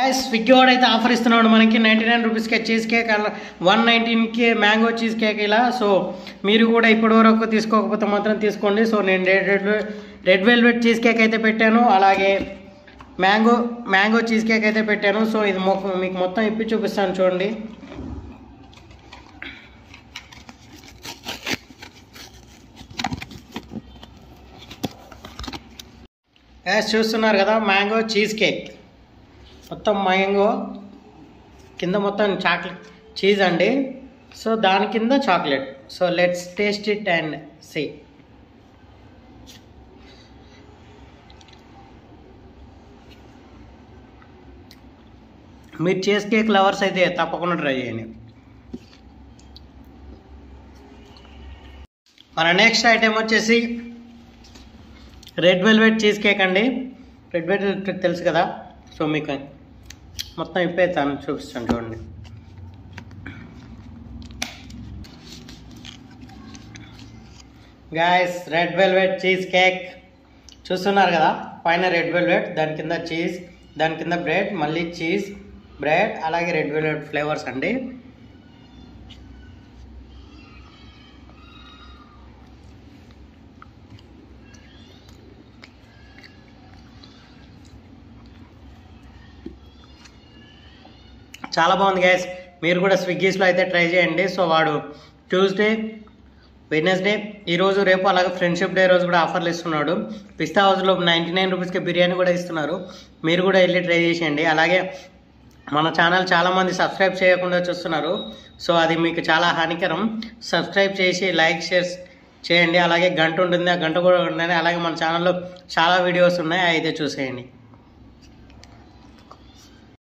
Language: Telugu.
స్విగ్గీ వాడు అయితే ఆఫర్ ఇస్తున్నాడు మనకి 99 రూపీస్కే చీజ్ కేక్, 119కి మ్యాంగో చీజ్ కేక్ ఇలా. సో మీరు కూడా ఇప్పటి వరకు తీసుకోకపోతే మాత్రం తీసుకోండి. సో నేను రెడ్ వెల్వెట్ చీజ్ కేక్ అయితే పెట్టాను, అలాగే మ్యాంగో చీజ్ కేక్ అయితే పెట్టాను. సో ఇది మీకు మొత్తం ఇప్పి చూపిస్తాను చూడండి. చూస్తున్నారు కదా, మ్యాంగో చీజ్ కేక్ మొత్తం మ్యాంగో కింద మొత్తం చాక్లెట్ చీజ్ అండి. సో దాని కింద chocolate. So let's taste it and see. మీరు చీజ్ కేక్ లవర్స్ అయితే తప్పకుండా ట్రై చేయండి. మన నెక్స్ట్ ఐటెం వచ్చేసి రెడ్ వెల్వెట్ చీజ్ కేక్ అండి. రెడ్ వెల్వెట్ తెలుసు కదా. సో మీకు మొత్తం ఇప్పేస్తాను, చూపిస్తాను చూడండి. Guys, red velvet cheese cake చూస్తున్నారు కదా. పైన రెడ్ వెల్వెట్, దాని కింద చీజ్, దాని కింద బ్రెడ్, మళ్ళీ చీజ్, బ్రెడ్, అలాగే రెడ్ వెల్వెట్ ఫ్లేవర్స్ అండి. చాలా బాగుంది గైస్. మీరు కూడా స్విగ్గీస్లో అయితే ట్రై చేయండి. సో వాడు ట్యూస్డే, వెడ్నెస్డే, ఈరోజు, రేపు, అలాగే ఫ్రెండ్షిప్ డే రోజు కూడా ఆఫర్లు ఇస్తున్నాడు. పిస్తా హౌస్లో 99 రూపీస్కి బిర్యానీ కూడా ఇస్తున్నారు. మీరు కూడా వెళ్ళి ట్రై చేసేయండి. అలాగే మన ఛానల్ చాలామంది సబ్స్క్రైబ్ చేయకుండా చూస్తున్నారు. సో అది మీకు చాలా హానికరం. సబ్స్క్రైబ్ చేసి లైక్, షేర్ చేయండి. అలాగే గంట ఉంటుంది, ఆ గంట కూడా ఉండండి. అలాగే మన ఛానల్లో చాలా వీడియోస్ ఉన్నాయి, అయితే చూసేయండి.